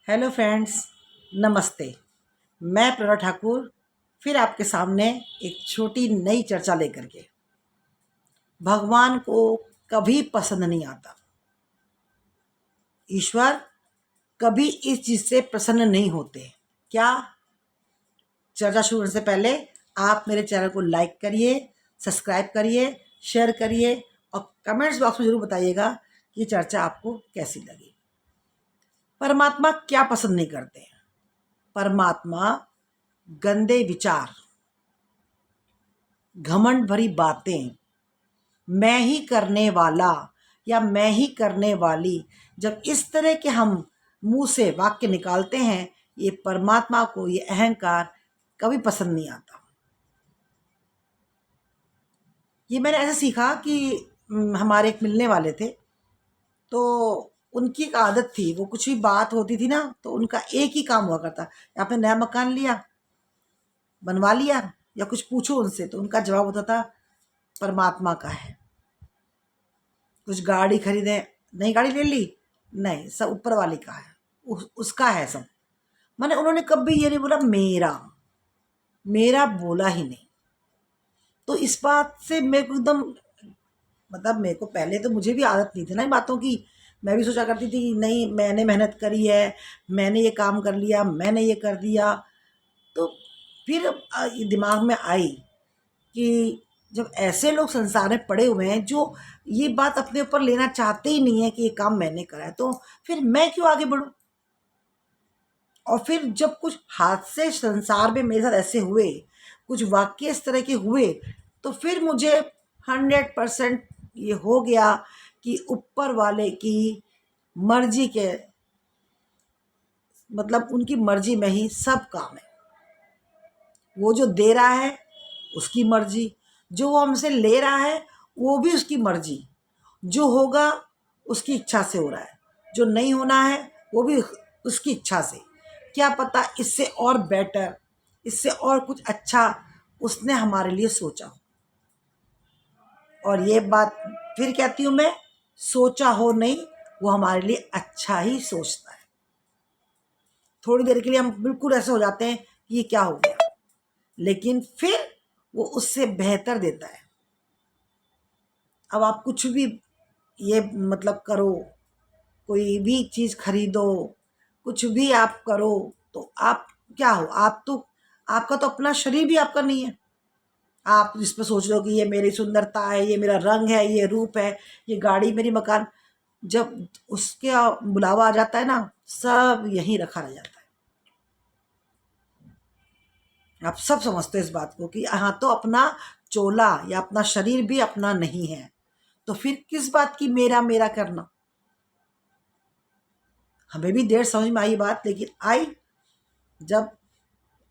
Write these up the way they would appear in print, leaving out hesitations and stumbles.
Hello friends, नमस्ते। मैं प्रेरणा ठाकुर फिर आपके सामने एक छोटी नई चर्चा लेकर के। भगवान को कभी पसंद नहीं आता, ईश्वर कभी इस चीज़ से प्रसन्न नहीं होते। क्या? चर्चा शुरू करने से पहले आप मेरे चैनल को लाइक करिए, सब्सक्राइब करिए, शेयर करिए और कमेंट्स बॉक्स में ज़रूर बताइएगा कि ये चर्चा आपको कैसी लगी। परमात्मा क्या पसंद नहीं करते हैं? परमात्मा गंदे विचार, घमंड भरी बातें, मैं ही करने वाला या मैं ही करने वाली, जब इस तरह के हम मुंह से वाक्य निकालते हैं, ये परमात्मा को ये अहंकार कभी पसंद नहीं आता। ये मैंने ऐसे सीखा कि हमारे एक मिलने वाले थे, तो उनकी एक आदत थी, वो कुछ भी बात होती थी ना तो उनका एक ही काम हुआ करता, आपने नया मकान लिया, बनवा लिया, या कुछ पूछो उनसे तो उनका जवाब होता था परमात्मा का है। कुछ गाड़ी खरीदे, नई गाड़ी ले ली, नहीं, सब ऊपर वाले का है, उसका है सब। मैंने उन्होंने कभी ये नहीं बोला मेरा, मेरा बोला ही नहीं। तो इस बात से मेरे को एकदम, मतलब मेरे को पहले तो मुझे भी आदत नहीं थी ना इन बातों की। मैं भी सोचा करती थी नहीं, मैंने मेहनत करी है, मैंने ये काम कर लिया, मैंने ये कर दिया। तो फिर ये दिमाग में आई कि जब ऐसे लोग संसार में पड़े हुए हैं जो ये बात अपने ऊपर लेना चाहते ही नहीं है कि ये काम मैंने करा है, तो फिर मैं क्यों आगे बढ़ूं। और फिर जब कुछ हादसे संसार में मेरे साथ ऐसे हुए, कुछ वाक्य इस तरह के हुए, तो फिर मुझे 100% ये हो गया कि ऊपर वाले की मर्जी के, मतलब उनकी मर्जी में ही सब काम है। वो जो दे रहा है उसकी मर्जी, जो वो हमसे ले रहा है वो भी उसकी मर्जी, जो होगा उसकी इच्छा से हो रहा है, जो नहीं होना है वो भी उसकी इच्छा से। क्या पता इससे और बेटर, इससे और कुछ अच्छा उसने हमारे लिए सोचा हो। और ये बात फिर कहती हूँ मैं, सोचा हो नहीं, वो हमारे लिए अच्छा ही सोचता है। थोड़ी देर के लिए हम बिल्कुल ऐसे हो जाते हैं कि ये क्या हो गया, लेकिन फिर वो उससे बेहतर देता है। अब आप कुछ भी ये मतलब करो, कोई भी चीज़ खरीदो, कुछ भी आप करो, तो आप क्या हो, आप तो, आपका तो अपना शरीर भी आपका नहीं है। आप जिस पे सोच रहे हो कि ये मेरी सुंदरता है, ये मेरा रंग है, ये रूप है, ये गाड़ी मेरी मकान, जब उसके बुलावा आ जाता है ना, सब यहीं रखा रह जाता है। आप सब समझते हो इस बात को कि हाँ, तो अपना चोला या अपना शरीर भी अपना नहीं है, तो फिर किस बात की मेरा मेरा करना। हमें भी देर समझ में आई बात, लेकिन आई जब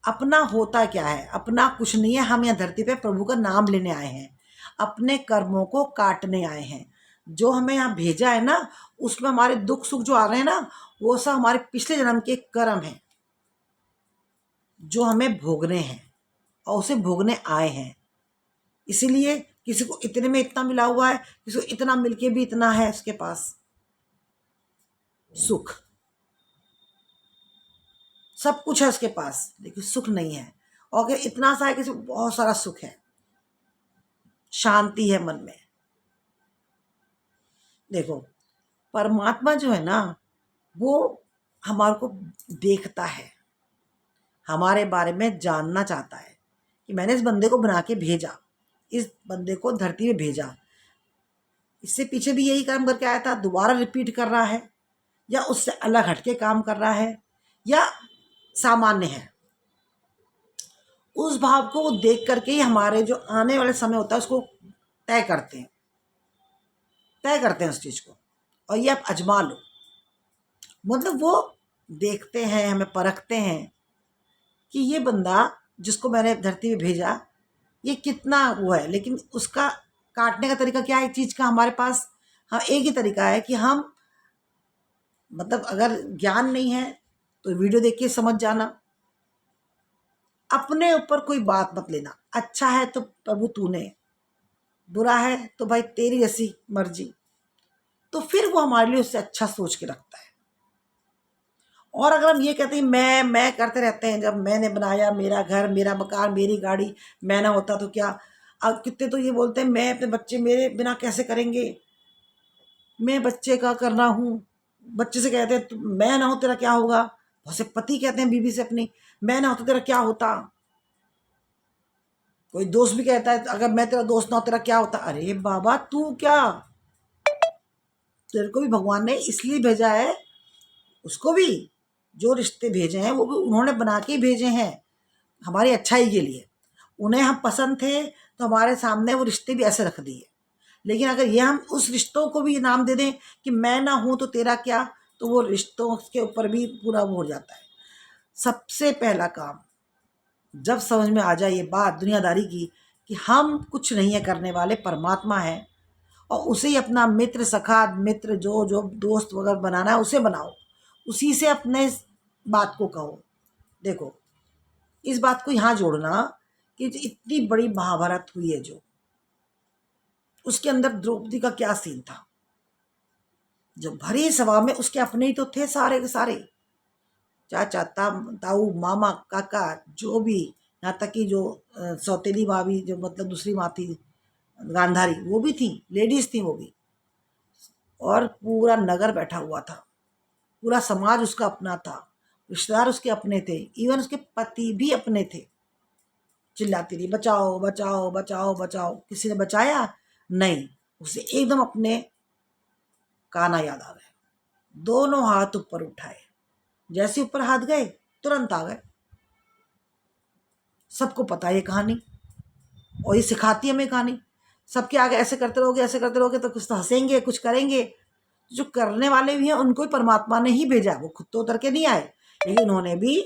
अपना होता क्या है, अपना कुछ नहीं है। हम यहाँ धरती पे प्रभु का नाम लेने आए हैं, अपने कर्मों को काटने आए हैं। जो हमें यहाँ भेजा है ना, उसमें हमारे दुख सुख जो आ रहे हैं ना, वो सब हमारे पिछले जन्म के कर्म हैं जो हमें भोगने हैं और उसे भोगने आए हैं। इसीलिए किसी को इतने में इतना मिला हुआ है, किसी को इतना मिलके भी इतना है उसके पास सुख, सब कुछ है उसके पास, लेकिन सुख नहीं है। और अगर इतना सा है, किसी को बहुत सारा सुख है, शांति है मन में। देखो, परमात्मा जो है ना, वो हमारे को देखता है, हमारे बारे में जानना चाहता है कि मैंने इस बंदे को बना के भेजा, इस बंदे को धरती में भेजा, इससे पीछे भी यही काम करके आया था, दोबारा रिपीट कर रहा है या उससे अलग हटके काम कर रहा है या सामान्य है। उस भाव को वो देख करके ही हमारे जो आने वाले समय होता है उसको तय करते हैं, तय करते हैं उस चीज़ को। और ये आप अजमा लो, मतलब वो देखते हैं, हमें परखते हैं कि ये बंदा जिसको मैंने धरती पे भेजा, ये कितना वो है। लेकिन उसका काटने का तरीका क्या है, एक चीज़ का हमारे पास, हाँ, एक ही तरीका है कि हम, मतलब अगर ज्ञान नहीं है तो वीडियो देख के समझ जाना, अपने ऊपर कोई बात मत लेना। अच्छा है तो प्रभु तूने, बुरा है तो भाई तेरी जैसी मर्जी। तो फिर वो हमारे लिए उससे अच्छा सोच के रखता है। और अगर हम ये कहते हैं मैं करते रहते हैं, जब मैंने बनाया, मेरा घर, मेरा मकान, मेरी गाड़ी, मैं ना होता तो क्या। अब कितने तो ये बोलते हैं मैं अपने बच्चे मेरे बिना कैसे करेंगे, मैं बच्चे का करना हूँ। बच्चे से कहते हैं मैं ना हो तेरा क्या होगा। बहुत से पति कहते हैं बीवी से अपनी, मैं ना होता तेरा क्या होता। कोई दोस्त भी कहता है अगर मैं तेरा दोस्त ना हो तेरा क्या होता। अरे बाबा तू क्या, तेरे को भी भगवान ने इसलिए भेजा है, उसको भी जो रिश्ते भेजे हैं वो भी उन्होंने बना के ही भेजे हैं हमारी अच्छाई के लिए। उन्हें हम पसंद थे तो हमारे सामने वो रिश्ते भी ऐसे रख दिए। लेकिन अगर ये हम उस रिश्तों को भी नाम दे दें कि मैं ना हूं तो तेरा क्या, तो वो रिश्तों के ऊपर भी पूरा वो हो जाता है। सबसे पहला काम जब समझ में आ जाए ये बात दुनियादारी की कि हम कुछ नहीं है करने वाले, परमात्मा है, और उसे ही अपना मित्र, सखा, मित्र, जो जो दोस्त वगैरह बनाना है उसे बनाओ, उसी से अपने इस बात को कहो। देखो इस बात को यहाँ जोड़ना कि जो इतनी बड़ी महाभारत हुई है, जो उसके अंदर द्रौपदी का क्या सीन था। जो भरी सभा में उसके अपने ही तो थे सारे के सारे, चाचा, ताऊ, मामा, काका, जो भी, यहाँ तक कि जो सौतेली माँ भी, जो मतलब दूसरी माँ थी गांधारी, वो भी थी, लेडीज थी वो भी। और पूरा नगर बैठा हुआ था, पूरा समाज उसका अपना था, रिश्तेदार उसके अपने थे, इवन उसके पति भी अपने थे। चिल्लाती रही बचाओ बचाओ बचाओ बचाओ, किसी ने बचाया नहीं। उसे एकदम अपने कान्हा याद आ गए, दोनों हाथ ऊपर उठाए, जैसे ऊपर हाथ गए तुरंत आ गए। सबको पता है ये कहानी, और ये सिखाती है हमें कहानी। सबके आगे ऐसे करते रहोगे, ऐसे करते रहोगे तो कुछ तो हंसेंगे, कुछ करेंगे। जो करने वाले भी हैं उनको ही परमात्मा ने ही भेजा, वो खुद तो उतर के नहीं आए, लेकिन उन्होंने भी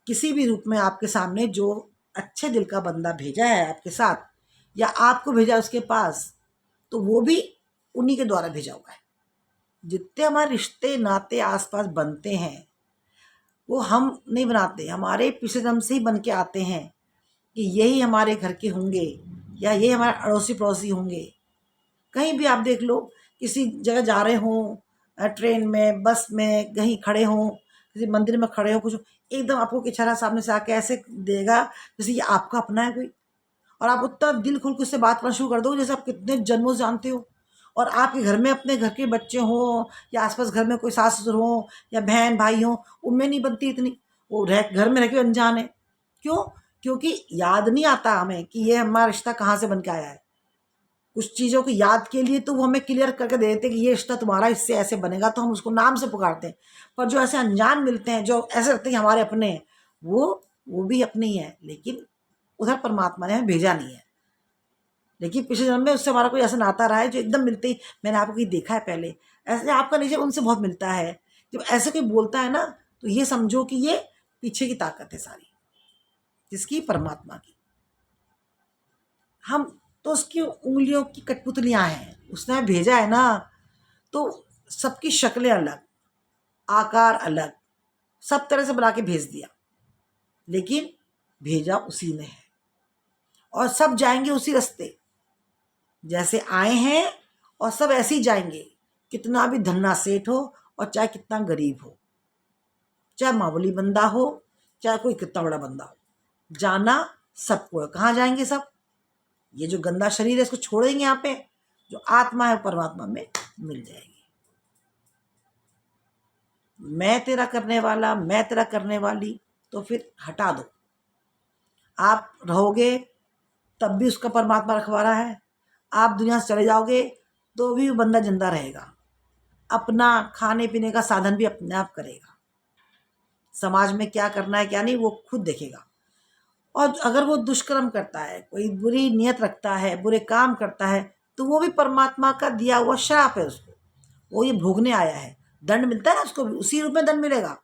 किसी भी रूप में आपके सामने जो अच्छे दिल का बंदा भेजा है आपके साथ, या आपको भेजा उसके पास, तो वो भी उन्हीं के द्वारा भेजा हुआ है। जितने हमारे रिश्ते नाते आसपास बनते हैं वो हम नहीं बनाते, हमारे पिछले जन्म से ही बन के आते हैं कि यही हमारे घर के होंगे या यही हमारे अड़ोसी पड़ोसी होंगे। कहीं भी आप देख लो, किसी जगह जा रहे हों, ट्रेन में, बस में, कहीं खड़े हों, किसी मंदिर में खड़े हो, कुछ एकदम आपको इशारा सामने से आके ऐसे देगा जैसे ये आपका अपना है कोई, और आप उतना दिल खोल के उससे बात करना शुरू कर दो जैसे आप कितने जन्मों से जानते हो। और आपके घर में अपने घर के बच्चे हों या आसपास घर में कोई सास ससुर हों या बहन भाई हों, उनमें नहीं बनती इतनी, वो रह घर में रह के अनजान है। क्यों? क्योंकि याद नहीं आता हमें कि ये हमारा रिश्ता कहाँ से बन के आया है। कुछ चीज़ों की याद के लिए तो वो हमें क्लियर करके दे देते कि ये रिश्ता तुम्हारा इससे ऐसे बनेगा, तो हम उसको नाम से पुकारते हैं। पर जो ऐसे अनजान मिलते हैं, जो ऐसे लगते हैं कि हमारे अपने हैं, वो भी अपने ही हैं, लेकिन उधर परमात्मा ने हमें भेजा नहीं है। लेकिन पिछले जन्म में उससे हमारा कोई ऐसा नाता रहा है जो एकदम मिलते ही, मैंने आपको कहीं देखा है पहले, ऐसे आपका नेचर उनसे बहुत मिलता है। जब ऐसे कोई बोलता है ना, तो ये समझो कि ये पीछे की ताकत है सारी, जिसकी? परमात्मा की। हम तो उसकी उंगलियों की कठपुतलियां हैं, उसने भेजा है ना, तो सबकी शक्लें अलग, आकार अलग, सब तरह से बना के भेज दिया, लेकिन भेजा उसी ने है। और सब जाएंगे उसी रास्ते जैसे आए हैं, और सब ऐसे ही जाएंगे, कितना भी धन्ना सेठ हो और चाहे कितना गरीब हो, चाहे मामूली बंदा हो, चाहे कोई कितना बड़ा बंदा हो, जाना सबको है। कहाँ जाएंगे सब? ये जो गंदा शरीर है इसको छोड़ेंगे, यहाँ पे जो आत्मा है परमात्मा में मिल जाएगी। मैं तेरा करने वाला, मैं तेरा करने वाली, तो फिर हटा दो। आप रहोगे तब भी उसका परमात्मा रखवारा है, आप दुनिया से चले जाओगे तो भी वो बंदा जिंदा रहेगा, अपना खाने पीने का साधन भी अपने आप करेगा, समाज में क्या करना है क्या नहीं वो खुद देखेगा। और अगर वो दुष्कर्म करता है, कोई बुरी नियत रखता है, बुरे काम करता है, तो वो भी परमात्मा का दिया हुआ श्राप है उसको, वो ये भोगने आया है। दंड मिलता है ना उसको भी उसी रूप में दंड मिलेगा।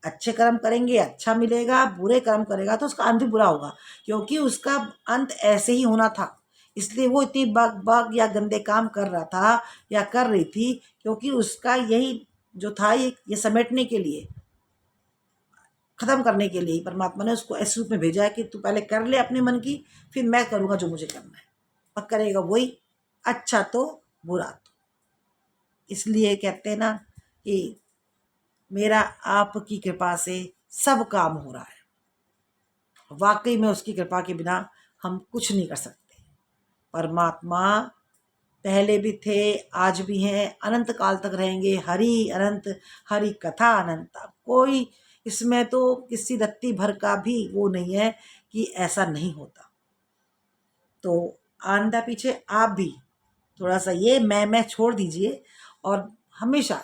अच्छे कर्म करेंगे अच्छा मिलेगा, बुरे कर्म करेगा तो उसका अंत भी बुरा होगा, क्योंकि उसका अंत ऐसे ही होना था। इसलिए वो इतनी बग बग या गंदे काम कर रहा था या कर रही थी, क्योंकि उसका यही जो था, ये समेटने के लिए, खत्म करने के लिए ही परमात्मा ने उसको ऐसे रूप में भेजा है कि तू पहले कर ले अपने मन की, फिर मैं करूँगा जो मुझे करना है, और करेगा वही, अच्छा तो बुरा तो। इसलिए कहते हैं ना कि मेरा आपकी कृपा से सब काम हो रहा है। वाकई में उसकी कृपा के बिना हम कुछ नहीं कर सकते। परमात्मा पहले भी थे, आज भी हैं, अनंत काल तक रहेंगे। हरि अनंत, हरि कथा अनंत। कोई इसमें तो किसी रत्ती भर का भी वो नहीं है कि ऐसा नहीं होता। तो आंदा पीछे आप भी थोड़ा सा ये मैं छोड़ दीजिए, और हमेशा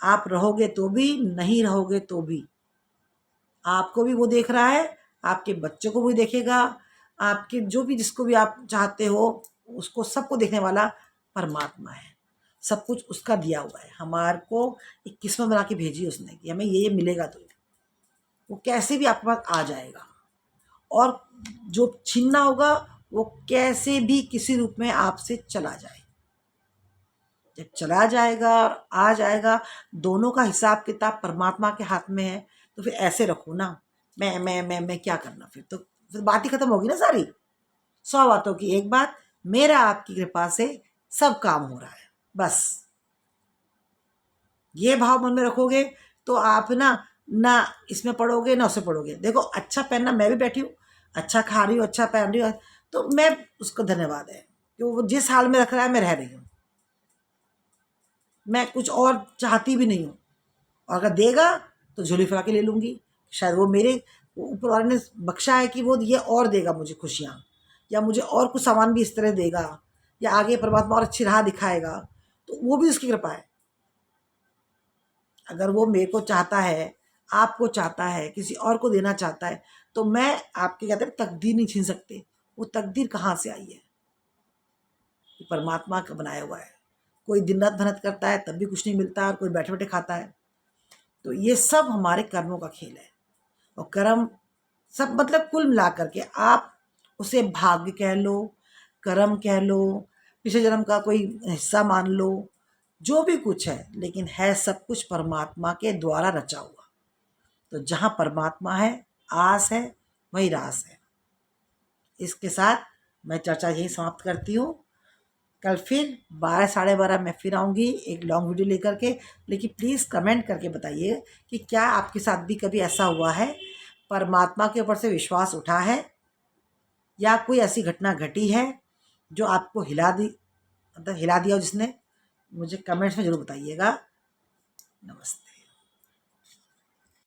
आप रहोगे तो भी, नहीं रहोगे तो भी आपको भी वो देख रहा है, आपके बच्चों को भी देखेगा, आपके जो भी जिसको भी आप चाहते हो उसको, सबको देखने वाला परमात्मा है। सब कुछ उसका दिया हुआ है। हमारे को एक किस्मत बना के भेजी उसने कि हमें ये मिलेगा, तो वो कैसे भी आपके पास आ जाएगा। और जो छीनना होगा वो कैसे भी किसी रूप में आपसे चला जाए। जब चला जाएगा और आ जाएगा, दोनों का हिसाब किताब परमात्मा के हाथ में है। तो फिर ऐसे रखो ना, मैं क्या करना, फिर बात ही खत्म होगी ना सारी। 100 बातों की एक बात, मेरा आपकी कृपा से सब काम हो रहा है। बस ये भाव मन में रखोगे तो आप ना इसमें पढ़ोगे ना उसमें पढ़ोगे। देखो, अच्छा पहनना, मैं भी बैठी हूँ, अच्छा खा रही हूँ, अच्छा पहन रही हूँ, तो मैं उसको धन्यवाद है कि वो जिस हाल में रख रहा है मैं रह रही हूँ। मैं कुछ और चाहती भी नहीं हूँ, और अगर देगा तो झोली फैला के ले लूँगी। शायद वो मेरे ऊपर वाले ने बख्शा है कि वो ये और देगा मुझे खुशियाँ, या मुझे और कुछ सामान भी इस तरह देगा, या आगे परमात्मा और अच्छी राह दिखाएगा, तो वो भी उसकी कृपा है। अगर वो मेरे को चाहता है, आपको चाहता है, किसी और को देना चाहता है, तो मैं आपके कहते हैं तकदीर नहीं छीन सकते। वो तकदीर कहाँ से आई है? ये परमात्मा का बनाया हुआ है। कोई दिन रात मेहनत करता है तब भी कुछ नहीं मिलता, और कोई बैठे बैठे खाता है। तो ये सब हमारे कर्मों का खेल है। और कर्म सब मतलब कुल मिला करके आप उसे भाग्य कह लो, कर्म कह लो, पिछले जन्म का कोई हिस्सा मान लो, जो भी कुछ है, लेकिन है सब कुछ परमात्मा के द्वारा रचा हुआ। तो जहाँ परमात्मा है, आस है, वही रास है। इसके साथ मैं चर्चा यही समाप्त करती हूँ। कल फिर 12 साढ़े 12 मैं फिर आऊँगी एक लॉन्ग वीडियो लेकर के। लेकिन प्लीज़ कमेंट करके बताइए कि क्या आपके साथ भी कभी ऐसा हुआ है, परमात्मा के ऊपर से विश्वास उठा है, या कोई ऐसी घटना घटी है जो आपको हिला दी, मतलब हिला दिया हो जिसने। मुझे कमेंट्स में ज़रूर बताइएगा। नमस्ते।